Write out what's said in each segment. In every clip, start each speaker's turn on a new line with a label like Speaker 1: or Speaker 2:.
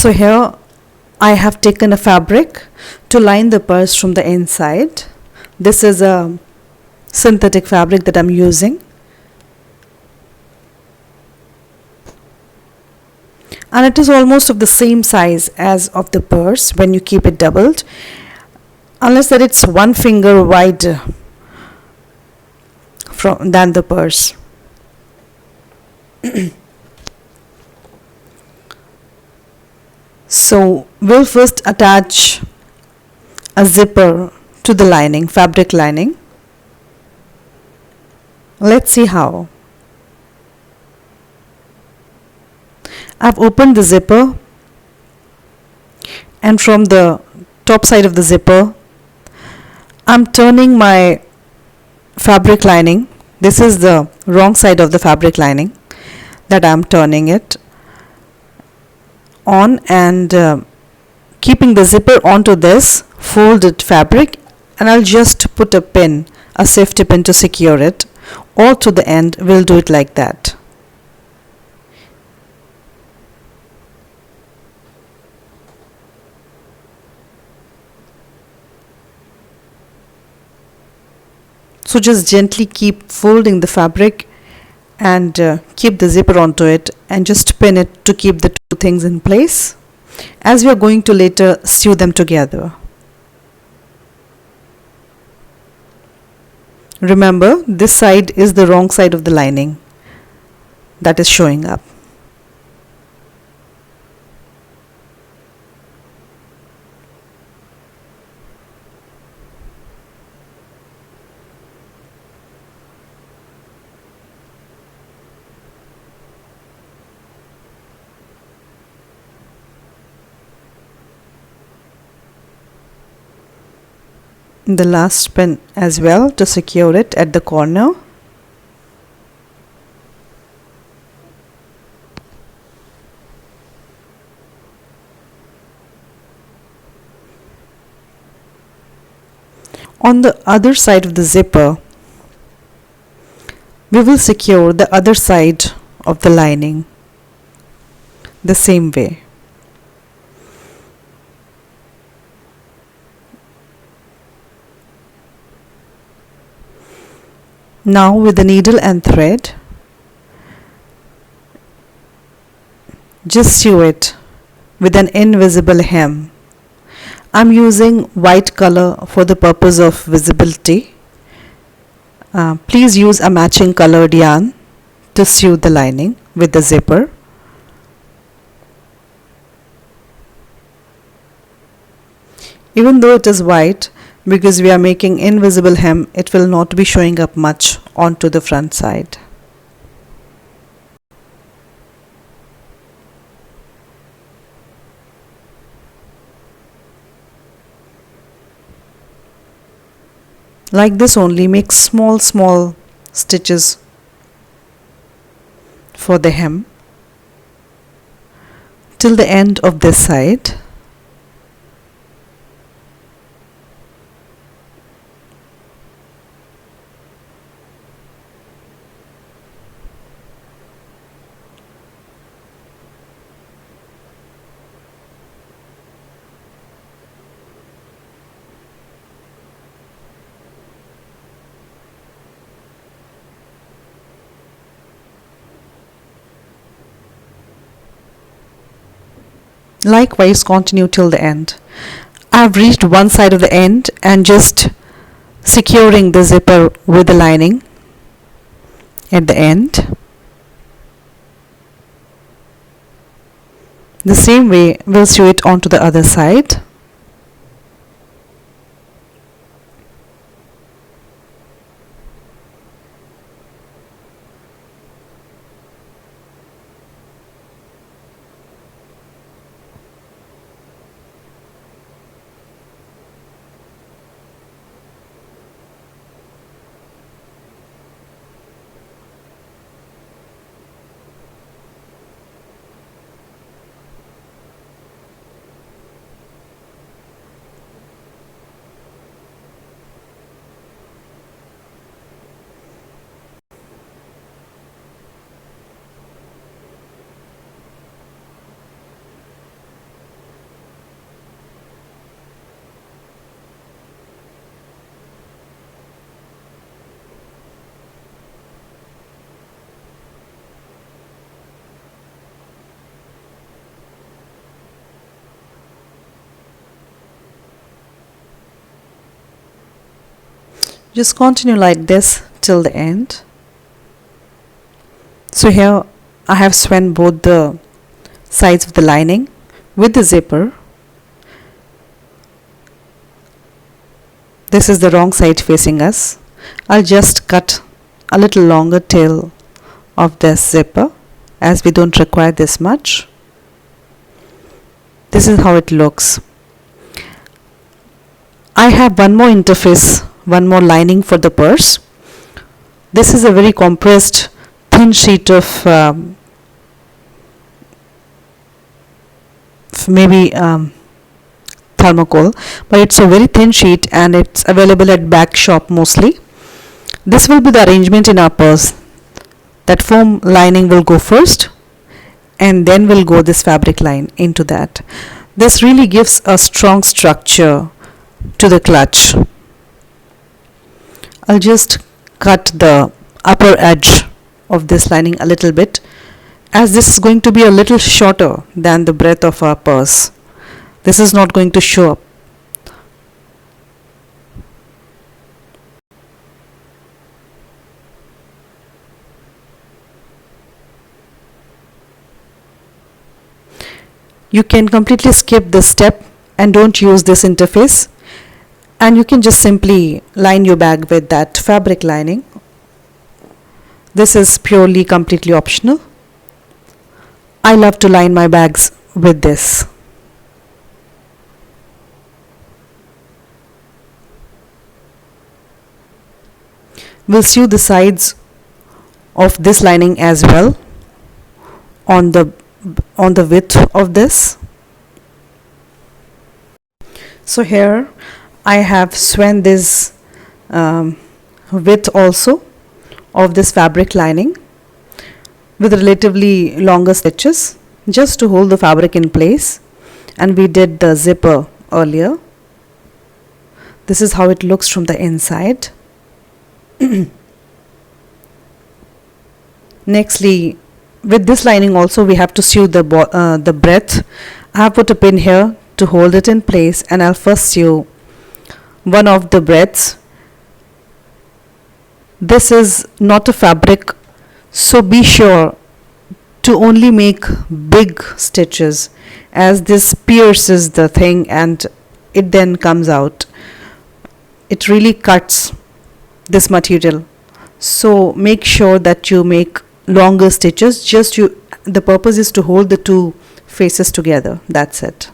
Speaker 1: So here I have taken a fabric to line the purse from the inside. This is a synthetic fabric that I'm using. And it is almost of the same size as of the purse when you keep it doubled, unless that it's 1 finger wide than the purse. So we'll first attach a zipper to the lining, fabric lining. Let's see how. I've opened the zipper, and from the top side of the zipper I'm turning my fabric lining. This is the wrong side of the fabric lining that I'm turning it on, and keeping the zipper onto this folded fabric, and I'll just put a pin, a safety pin, to secure it all to the end. We'll do it like that. So just gently keep folding the fabric and keep the zipper onto it, and just pin it to keep the two things in place, as we are going to later sew them together. Remember, this side is the wrong side of the lining that is showing up. The last pin as well to secure it at the corner. On the other side of the zipper, we will secure the other side of the lining the same way. Now with the needle and thread, just sew it with an invisible hem. I'm using white color for the purpose of visibility. Please use a matching colored yarn to sew the lining with the zipper. Even though it is white, because we are making invisible hem, it will not be showing up much onto the front side. Like this only, make small stitches for the hem till the end of this side. Likewise, continue till the end. I have reached one side of the end and just securing the zipper with the lining at the end. The same way we'll sew it onto the other side. Just continue like this till the end. So here I have sewn both the sides of the lining with the zipper. This is the wrong side facing us. I'll just cut a little longer tail of this zipper as we don't require this much. This is how it looks. I have one more interface, one more lining for the purse. This is a very compressed thin sheet of maybe thermocol, but it's a very thin sheet and it's available at back shop mostly. This will be the arrangement in our purse. That foam lining will go first and then will go this fabric line into that. This really gives a strong structure to the clutch. I'll just cut the upper edge of this lining a little bit, as this is going to be a little shorter than the breadth of our purse. This is not going to show up. You can completely skip this step and don't use this interface, and you can just simply line your bag with that fabric lining. This is purely completely optional. I love to line my bags with this. We'll sew the sides of this lining as well on the width of this. So here I have sewn this width also of this fabric lining with relatively longer stitches just to hold the fabric in place, and we did the zipper earlier. This is how it looks from the inside. Nextly, with this lining also we have to sew the breadth. I have put a pin here to hold it in place, and I'll first sew one of the breadths. This is not a fabric, so be sure to only make big stitches, as this pierces the thing and it then comes out. It really cuts this material, so make sure that you make longer stitches. The purpose is to hold the two faces together. That's it.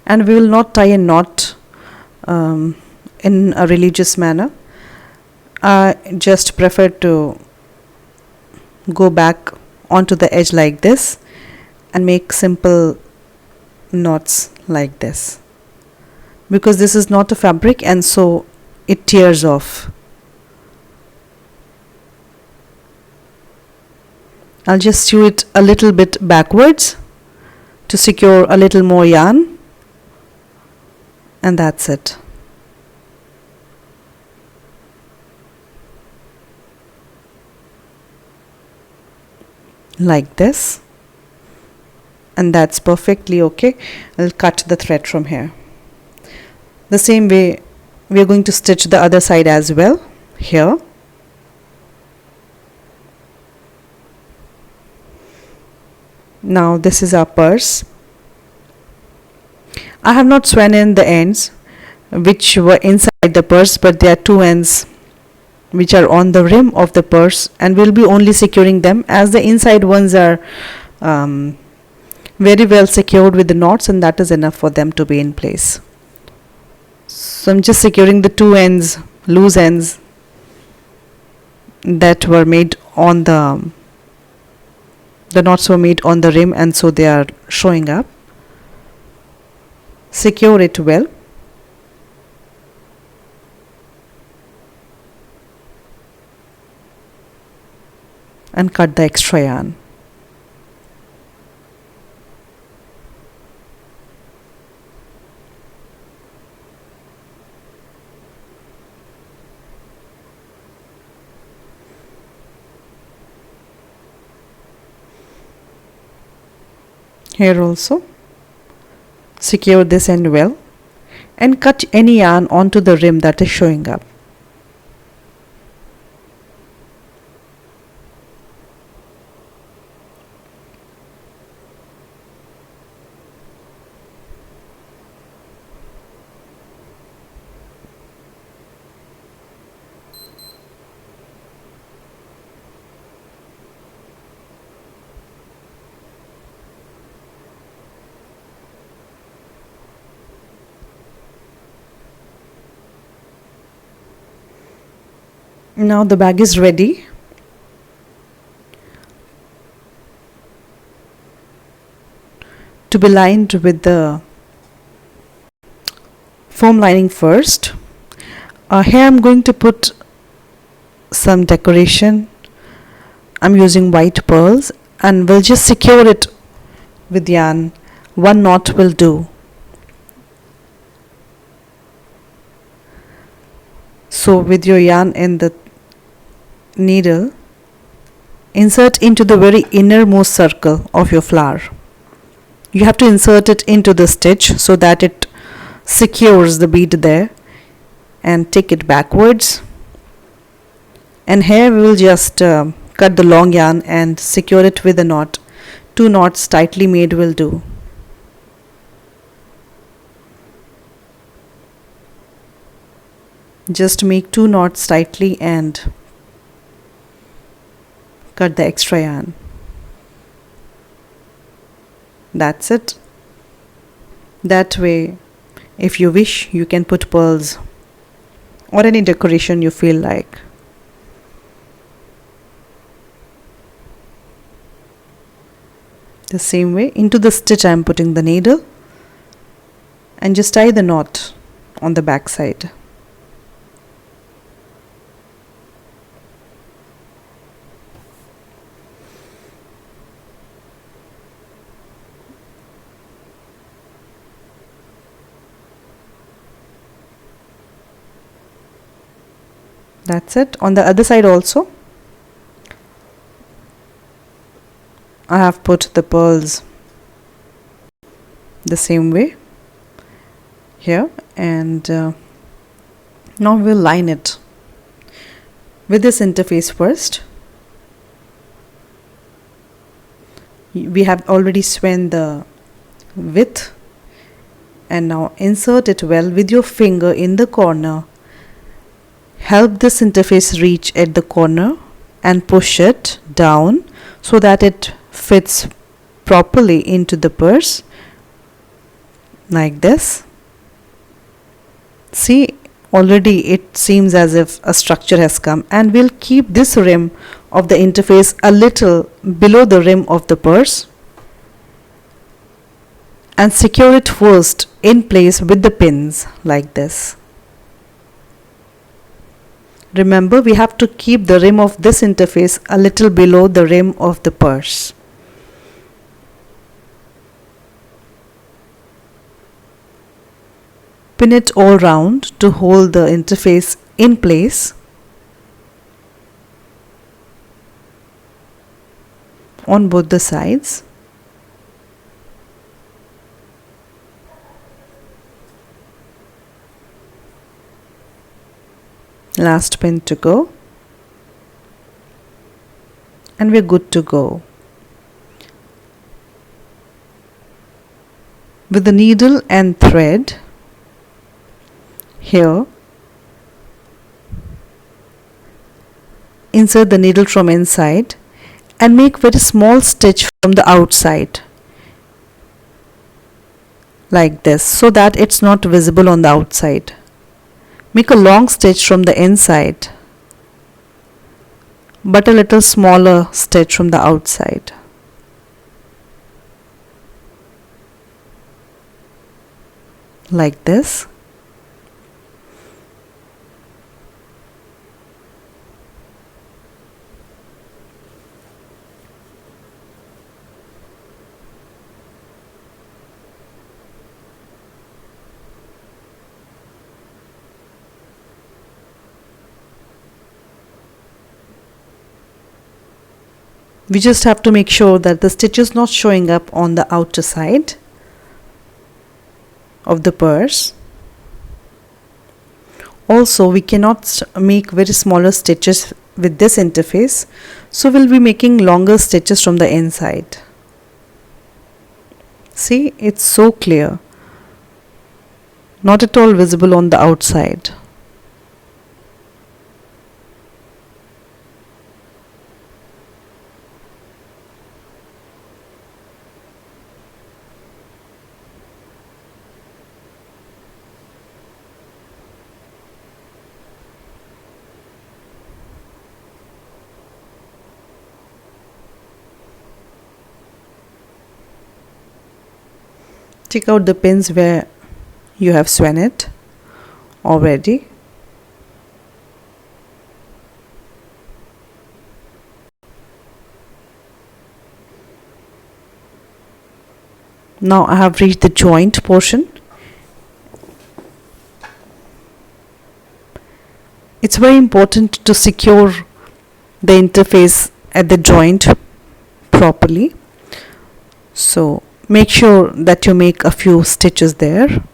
Speaker 1: And we will not tie a knot in a religious manner. I just prefer to go back onto the edge like this and make simple knots like this, because this is not a fabric and so it tears off. I'll just sew it a little bit backwards to secure a little more yarn. And that's it. Like this. And that's perfectly okay. I'll cut the thread from here. The same way we are going to stitch the other side as well here. Now this is our purse. I have not sewn in the ends which were inside the purse, but there are two ends which are on the rim of the purse, and we'll be only securing them, as the inside ones are very well secured with the knots, and that is enough for them to be in place. So I'm just securing the two ends, loose ends, that were made on the knots were made on the rim, and so they are showing up. Secure it well. And cut the extra yarn. Here also secure this end well and cut any yarn onto the rim that is showing up. Now the bag is ready. To be lined with the foam lining first. Here I am going to put some decoration. I'm using white pearls and we'll just secure it with yarn. One knot will do. So with your yarn in the needle, insert into the very innermost circle of your flower. You have to insert it into the stitch so that it secures the bead there, and take it backwards. And here we will just cut the long yarn and secure it with a knot. 2 knots tightly made will do. Just make 2 knots tightly and cut the extra yarn. That's it. That way, if you wish, you can put pearls or any decoration you feel like. The same way, into the stitch I am putting the needle and just tie the knot on the back side. That's it. On the other side also, I have put the pearls the same way here, and now we'll line it with this interface first. We have already swept the width, and now insert it well with your finger in the corner. Help this interface reach at the corner and push it down so that it fits properly into the purse, like this. See, already it seems as if a structure has come, and we'll keep this rim of the interface a little below the rim of the purse and secure it first in place with the pins, like this. Remember, we have to keep the rim of this interface a little below the rim of the purse. Pin it all round to hold the interface in place. On both the sides. Last pin to go, and we're good to go. With the needle and thread here, insert the needle from inside and make very small stitch from the outside, like this, so that it's not visible on the outside. Make a long stitch from the inside but a little smaller stitch from the outside. Like this. We just have to make sure that the stitch is not showing up on the outer side of the purse. Also, we cannot make very smaller stitches with this interface, so we'll be making longer stitches from the inside. See, it's so clear, not at all visible on the outside. Take out the pins where you have sewn it already. Now I have reached the joint portion. It's very important to secure the interface at the joint properly. So make sure that you make a few stitches there.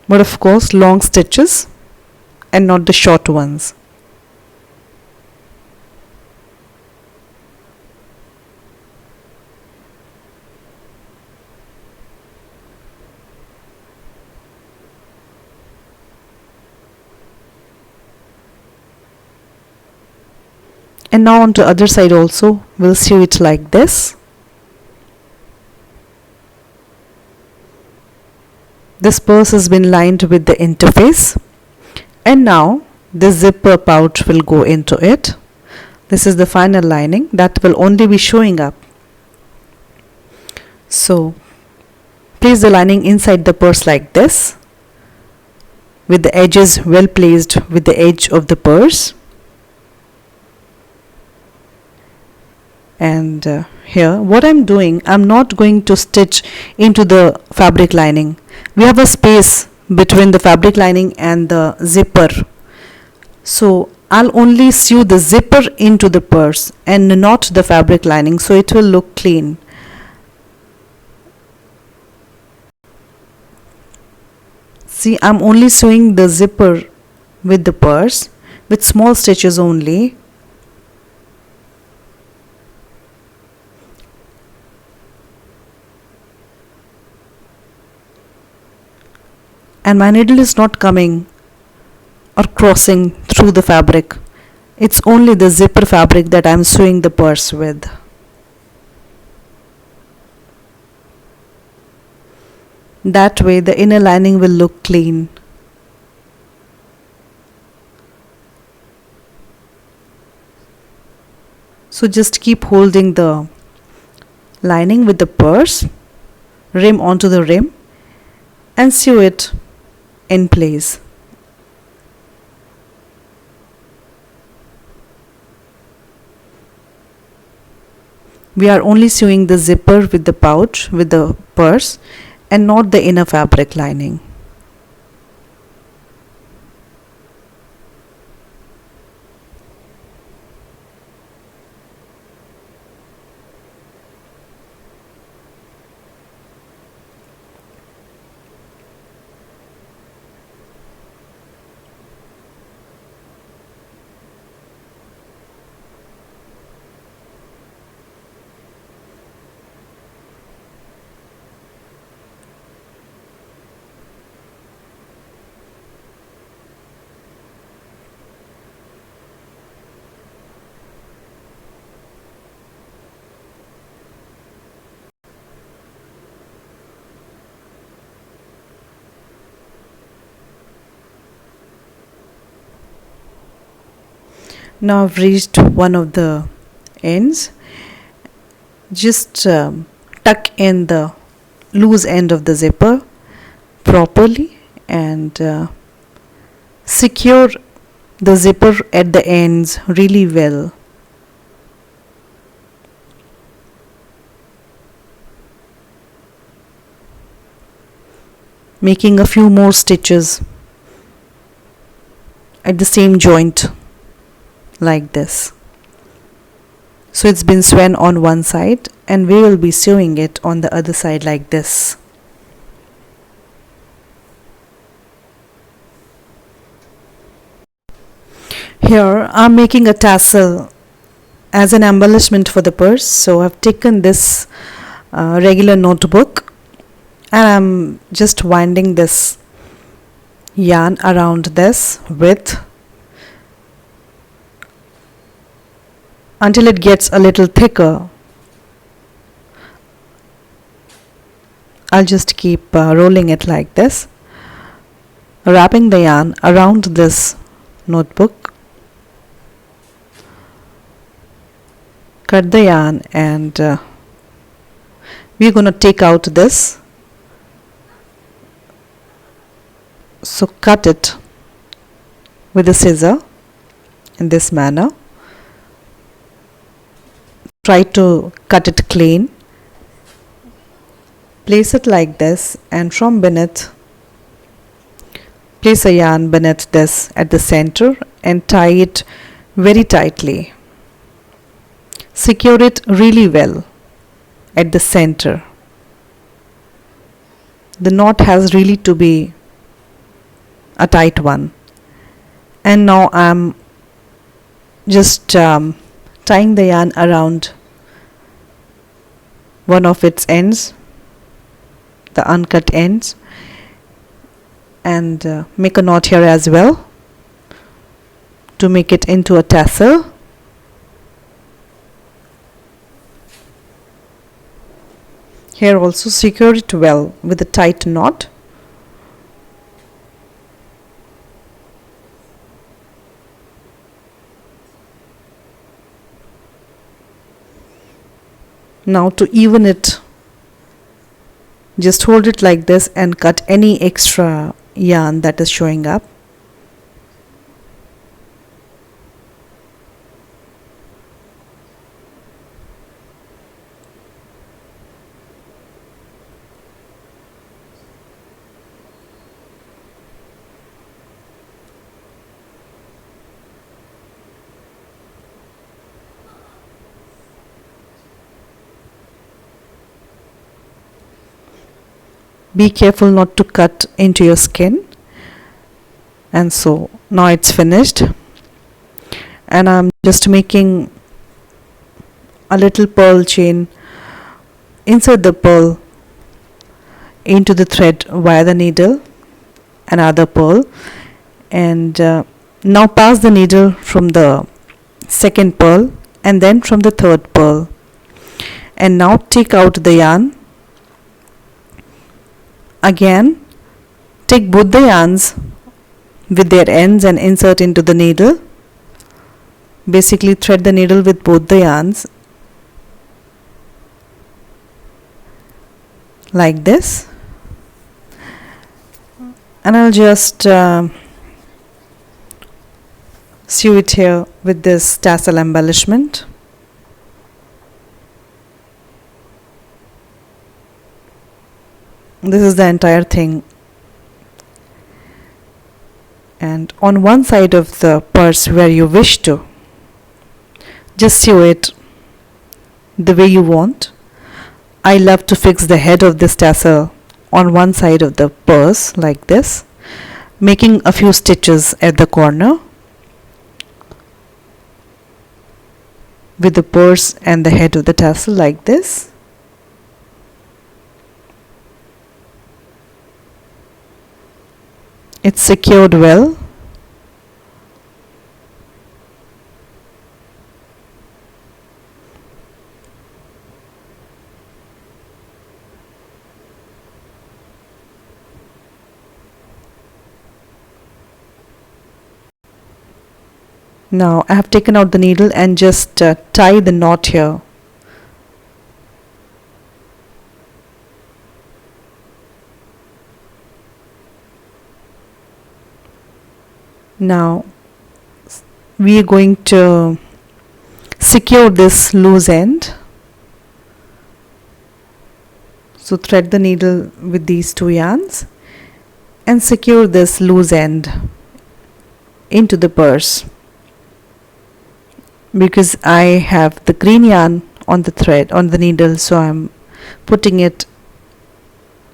Speaker 1: But of course, long stitches and not the short ones. And now on the other side also, we'll sew it like this. This purse has been lined with the interface, and now the zipper pouch will go into it. This is the final lining that will only be showing up. So place the lining inside the purse like this, with the edges well placed with the edge of the purse. And here what I'm doing, I'm not going to stitch into the fabric lining. We have a space between the fabric lining and the zipper, so I'll only sew the zipper into the purse and not the fabric lining, so it will look clean. See, I'm only sewing the zipper with the purse with small stitches only. And my needle is not coming or crossing through the fabric. It's only the zipper fabric that I'm sewing the purse with. That way the inner lining will look clean. So just keep holding the lining with the purse, rim onto the rim, and sew it in place. We are only sewing the zipper with the pouch with the purse and not the inner fabric lining. Now I've reached one of the ends. Just tuck in the loose end of the zipper properly and secure the zipper at the ends really well. Making a few more stitches at the same joint like this. So it's been sewn on one side and we will be sewing it on the other side like this. Here I'm making a tassel as an embellishment for the purse. So I've taken this regular notebook and I'm just winding this yarn around this width until it gets a little thicker. I'll just keep rolling it like this, wrapping the yarn around this notebook, cut the yarn, and we're going to take out this. So cut it with a scissor in this manner. Try to cut it clean. Place it like this, and from beneath place a yarn beneath this at the center and tie it very tightly. Secure it really well at the center. The knot has really to be a tight one. And now I'm just tying the yarn around one of its ends, the uncut ends, and make a knot here as well to make it into a tassel. Here also secure it well with a tight knot. Now to even it, just hold it like this and cut any extra yarn that is showing up. Be careful not to cut into your skin. And so now it's finished, and I'm just making a little pearl chain. Insert the pearl into the thread via the needle, another pearl, and now pass the needle from the second pearl and then from the third pearl, and now take out the yarn. Again, take both the yarns with their ends and insert into the needle. Basically thread the needle with both the yarns like this, and I'll just sew it here with this tassel embellishment. This is the entire thing, and on one side of the purse where you wish to, just sew it the way you want. I love to fix the head of this tassel on one side of the purse like this, making a few stitches at the corner with the purse and the head of the tassel like this. It's secured well. Now I have taken out the needle and just tie the knot here. Now we are going to secure this loose end. So thread the needle with these two yarns and secure this loose end into the purse. Because I have the green yarn on the thread, on the needle, so I'm putting it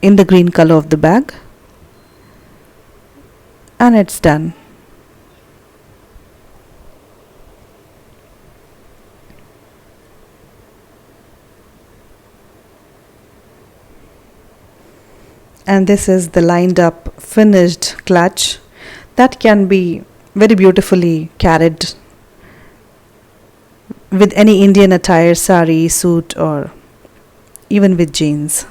Speaker 1: in the green color of the bag, and it's done. And this is the lined up finished clutch that can be very beautifully carried with any Indian attire, sari, suit, or even with jeans.